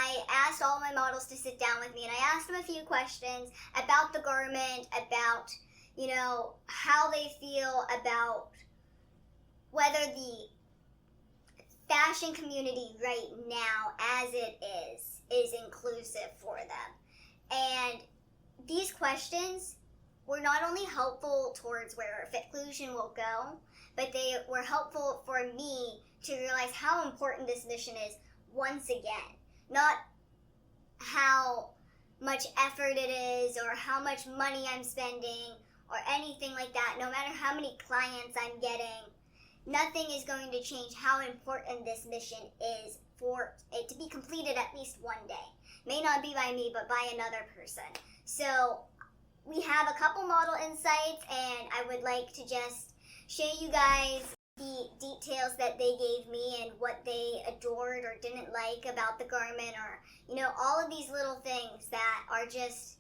I asked all my models to sit down with me, and I asked them a few questions about the garment, about, you know, how they feel about whether the fashion community right now, as it is inclusive for them. And these questions were not only helpful towards where Fitclusion will go, but they were helpful for me to realize how important this mission is once again. Not how much effort it is or how much money I'm spending or anything like that. No matter how many clients I'm getting, nothing is going to change how important this mission is for it to be completed at least one day. May not be by me, but by another person. So we have a couple model insights, and I would like to just show you guys the details that they gave me and what they adored or didn't like about the garment, or, you know, all of these little things that are just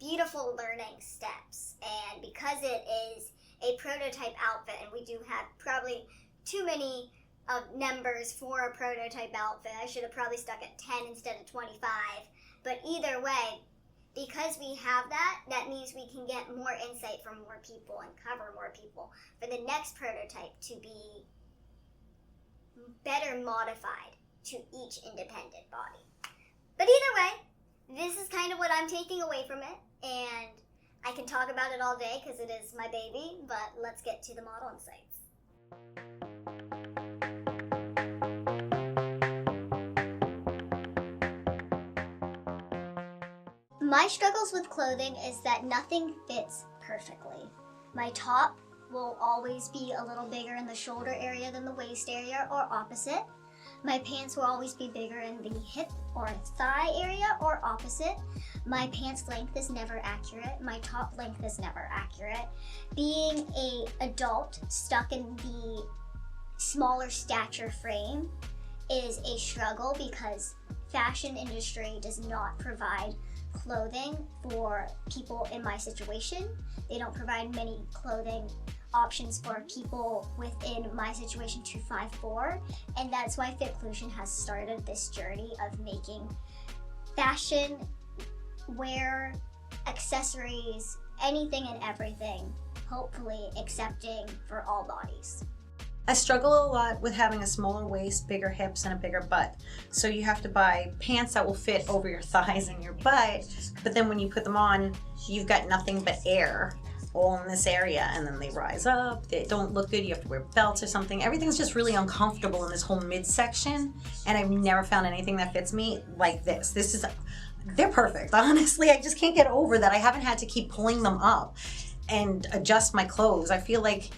beautiful learning steps. And because it is a prototype outfit, and we do have probably too many numbers for a prototype outfit. I should have probably stuck at 10 instead of 25. But either way, because we have that, that means we can get more insight from more people and cover more people for the next prototype to be better modified to each independent body. But either way, this is kind of what I'm taking away from it, and I can talk about it all day because it is my baby, but let's get to the model insights. My struggles with clothing is that nothing fits perfectly. My top will always be a little bigger in the shoulder area than the waist area, or opposite. My pants will always be bigger in the hip or thigh area, or opposite. My pants length is never accurate. My top length is never accurate. Being an adult stuck in the smaller stature frame is a struggle because fashion industry does not provide clothing for people in my situation. They don't provide many clothing options for people within my situation to 5'4", and that's why Fitclusion has started this journey of making fashion, wear, accessories, anything and everything, hopefully accepting for all bodies. I struggle a lot with having a smaller waist, bigger hips, and a bigger butt. So you have to buy pants that will fit over your thighs and your butt, but then when you put them on, you've got nothing but air all in this area, and then they rise up, they don't look good, you have to wear belts or something. Everything's just really uncomfortable in this whole midsection, and I've never found anything that fits me like this. They're perfect, honestly. I just can't get over that I haven't had to keep pulling them up and adjust my clothes. I feel like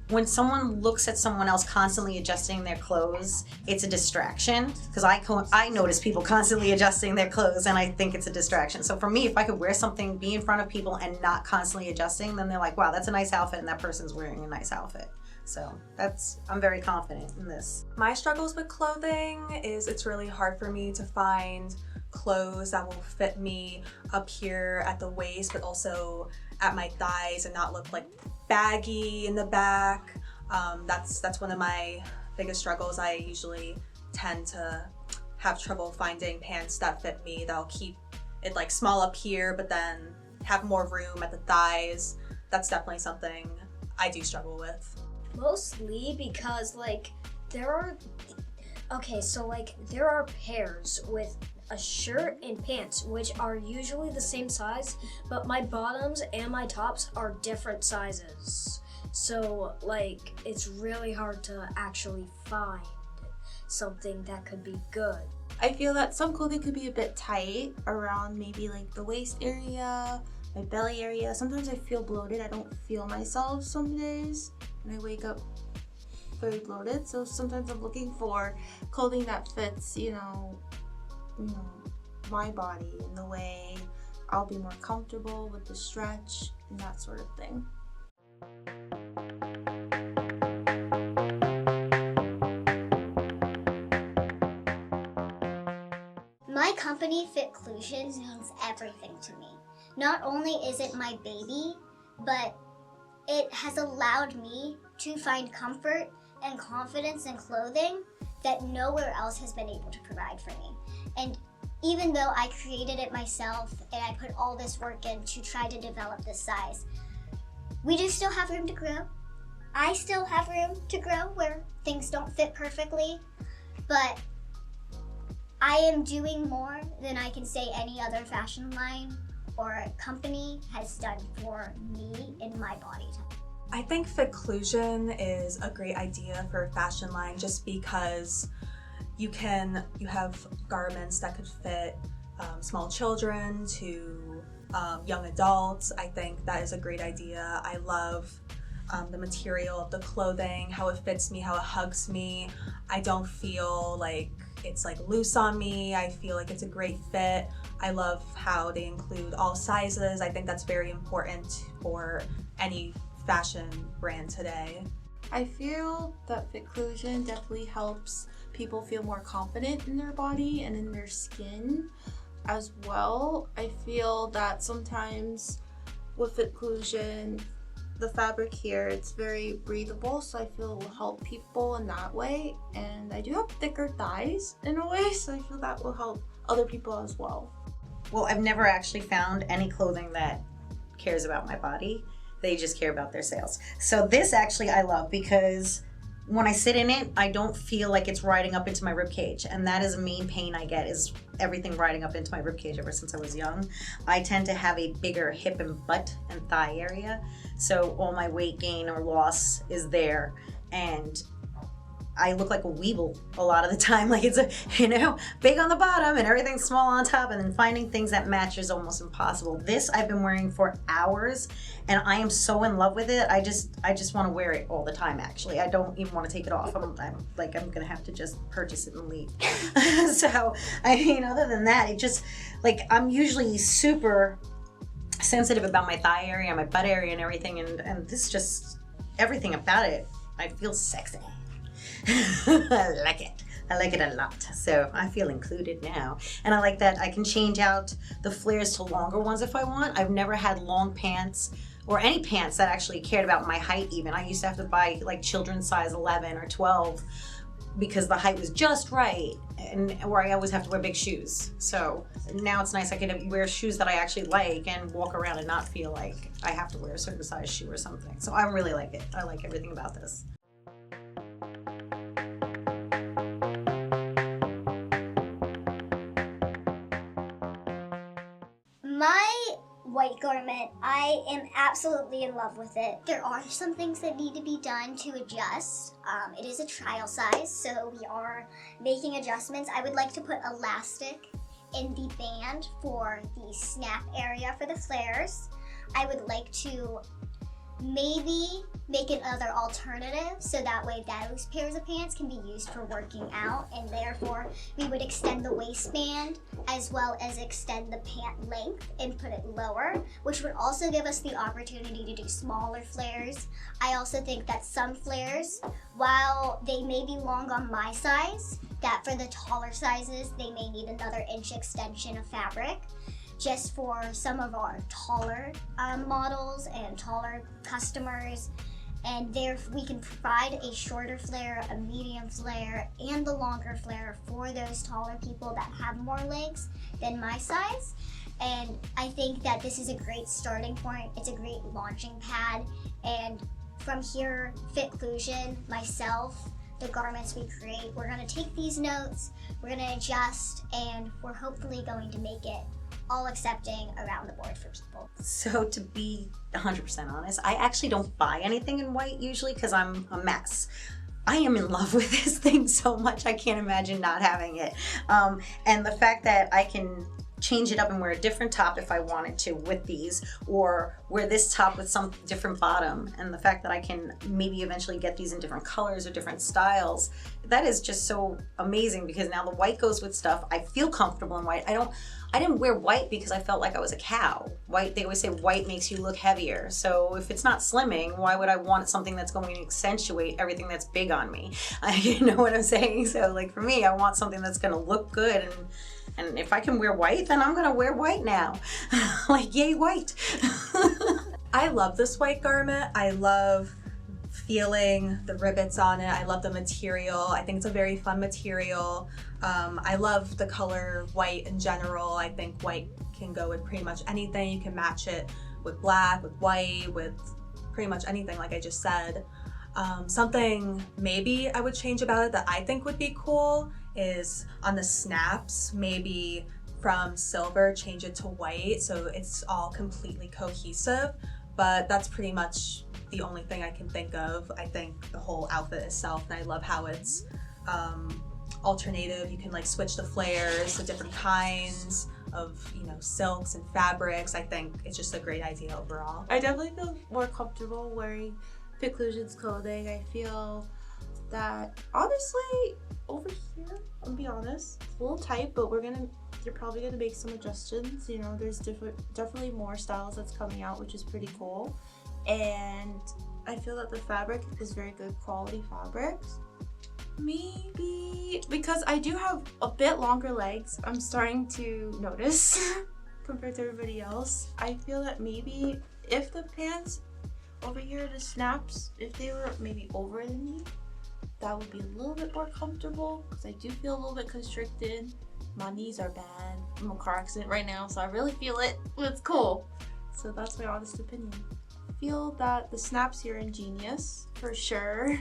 when someone looks at someone else constantly adjusting their clothes, it's a distraction, because I notice people constantly adjusting their clothes, and I think it's a distraction. So for me, if I could wear something, be in front of people and not constantly adjusting, then they're like, wow, that's a nice outfit, and that person's wearing a nice outfit. So I'm very confident in this. My struggles with clothing is it's really hard for me to find clothes that will fit me up here at the waist, but also at my thighs and not look like baggy in the back. That's one of my biggest struggles. I usually tend to have trouble finding pants that fit me, that'll keep it like small up here but then have more room at the thighs. That's definitely something I do struggle with. Mostly because there are pairs with a shirt and pants which are usually the same size, but my bottoms and my tops are different sizes. So it's really hard to actually find something that could be good. I feel that some clothing could be a bit tight around maybe the waist area, my belly area. Sometimes I feel bloated. I don't feel myself some days, and I wake up very bloated. So sometimes I'm looking for clothing that fits, my body in the way I'll be more comfortable with the stretch and that sort of thing. My company, Fitclusion, means everything to me. Not only is it my baby, but it has allowed me to find comfort and confidence in clothing that nowhere else has been able to provide for me. And even though I created it myself and I put all this work in to try to develop this size, we do still have room to grow. I still have room to grow where things don't fit perfectly, but I am doing more than I can say any other fashion line or company has done for me in my body type. I think Fitclusion is a great idea for a fashion line just because you have garments that could fit small children to young adults. I think that is a great idea. I love the material of the clothing, how it fits me, how it hugs me. I don't feel like it's like loose on me. I feel like it's a great fit. I love how they include all sizes. I think that's very important for any fashion brand today. I feel that Fitclusion definitely helps people feel more confident in their body and in their skin as well. I feel that sometimes with Fitclusion, the fabric here, it's very breathable, so I feel it will help people in that way. And I do have thicker thighs in a way, so I feel that will help other people as well. Well, I've never actually found any clothing that cares about my body. They just care about their sales. So this actually I love because when I sit in it, I don't feel like it's riding up into my rib cage, and that is a main pain I get, is everything riding up into my rib cage ever since I was young. I tend to have a bigger hip and butt and thigh area, so all my weight gain or loss is there, and I look like a weeble a lot of the time. Like it's big on the bottom and everything's small on top, and then finding things that match is almost impossible. This I've been wearing for hours and I am so in love with it. I just want to wear it all the time, actually. I don't even want to take it off. I'm gonna have to just purchase it and leave. So, I mean, other than that, it just, like, I'm usually super sensitive about my thigh area, my butt area and everything, and this just, everything about it, I feel sexy. I like it. I like it a lot. So I feel included now. And I like that I can change out the flares to longer ones if I want. I've never had long pants or any pants that actually cared about my height even. I used to have to buy like children's size 11 or 12 because the height was just right, or I always have to wear big shoes. So now it's nice I can wear shoes that I actually like and walk around and not feel like I have to wear a certain size shoe or something. So I really like it. I like everything about this. My white garment, I am absolutely in love with it. There are some things that need to be done to adjust. It is a trial size, so we are making adjustments. I would like to put elastic in the band for the snap area for the flares. I would like to maybe make another alternative so that way those pairs of pants can be used for working out, and therefore we would extend the waistband as well as extend the pant length and put it lower, which would also give us the opportunity to do smaller flares. I also think that some flares, while they may be long on my size, that for the taller sizes they may need another inch extension of fabric, just for some of our taller models and taller customers. And there we can provide a shorter flare, a medium flare, and the longer flare for those taller people that have more legs than my size. And I think that this is a great starting point. It's a great launching pad. And from here, Fitclusion, myself, the garments we create, we're gonna take these notes, we're gonna adjust, and we're hopefully going to make it all accepting around the board for people. So to be 100% honest, I actually don't buy anything in white usually because I'm a mess. I am in love with this thing so much I can't imagine not having it. And the fact that I can change it up and wear a different top if I wanted to with these, or wear this top with some different bottom, and the fact that I can maybe eventually get these in different colors or different styles, that is just so amazing because now the white goes with stuff. I feel comfortable in white. I didn't wear white because I felt like I was a cow. White, they always say white makes you look heavier. So if it's not slimming, why would I want something that's going to accentuate everything that's big on me? You know what I'm saying? So like for me, I want something that's gonna look good, and if I can wear white, then I'm gonna wear white now. Like, yay, white. I love this white garment. I love feeling the rivets on it. I love the material. I think it's a very fun material. I love the color white in general. I think white can go with pretty much anything. You can match it with black, with white, with pretty much anything like I just said. Something maybe I would change about it that I think would be cool is on the snaps, maybe from silver change it to white so it's all completely cohesive, but that's pretty much the only thing I can think of. I think the whole outfit itself, and I love how it's alternative. You can like switch the flares, the different kinds of, you know, silks and fabrics. I think it's just a great idea overall. I definitely feel more comfortable wearing Fitclusion's clothing. I feel that honestly over here, I'll be honest, it's a little tight, but you're probably gonna make some adjustments. You know, there's definitely more styles that's coming out, which is pretty cool. And I feel that the fabric is very good quality fabrics. Maybe because I do have a bit longer legs, I'm starting to notice compared to everybody else. I feel that maybe if the pants over here, the snaps, if they were maybe over the knee, that would be a little bit more comfortable because I do feel a little bit constricted. My knees are bad. I'm in a car accident right now, so I really feel it. It's cool. So that's my honest opinion. I feel that the snaps here are ingenious, for sure.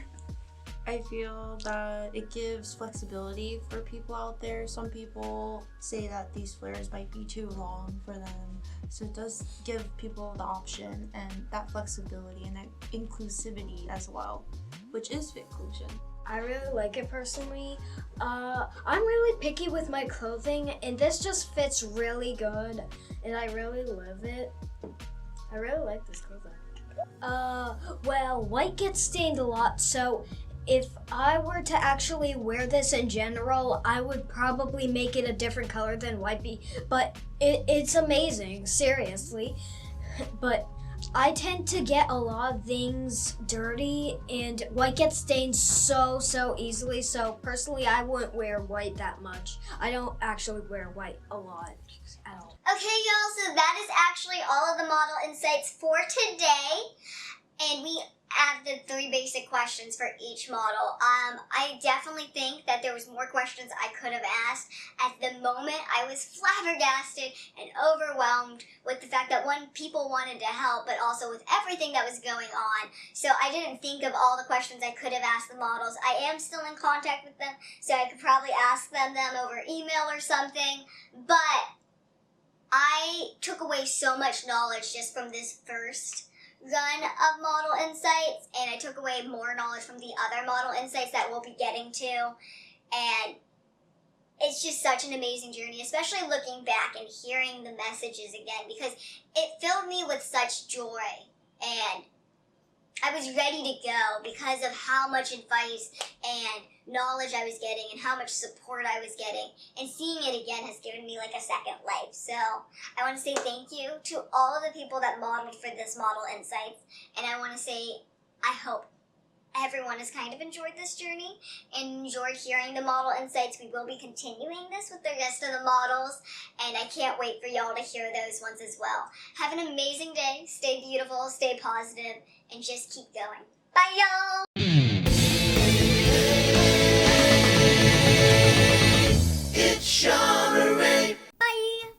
I feel that it gives flexibility for people out there. Some people say that these flares might be too long for them. So it does give people the option and that flexibility and that inclusivity as well, which is Fitclusion. I really like it personally. I'm really picky with my clothing, and this just fits really good, and I really love it. I really like this clothing. Well, white gets stained a lot, so if I were to actually wear this in general, I would probably make it a different color than white, but it's amazing, seriously. But I tend to get a lot of things dirty, and white gets stained so easily, so personally I wouldn't wear white that much. I don't actually wear white a lot at all. Okay, y'all, so that is actually all of the model insights for today. And we have the 3 basic questions for each model. I definitely think that there was more questions I could have asked. At the moment, I was flabbergasted and overwhelmed with the fact that people wanted to help, but also with everything that was going on. So I didn't think of all the questions I could have asked the models. I am still in contact with them, so I could probably ask them over email or something. But I took away so much knowledge just from this first run of model insights, and I took away more knowledge from the other model insights that we'll be getting to, and it's just such an amazing journey, especially looking back and hearing the messages again, because it filled me with such joy, and I was ready to go because of how much advice and knowledge I was getting and how much support I was getting. And seeing it again has given me like a second life. So I want to say thank you to all of the people that modeled for this Model Insights. And I want to say I hope everyone has kind of enjoyed this journey and enjoyed hearing the Model Insights. We will be continuing this with the rest of the models, and I can't wait for y'all to hear those ones as well. Have an amazing day. Stay beautiful, stay positive, and just keep going. Bye, y'all!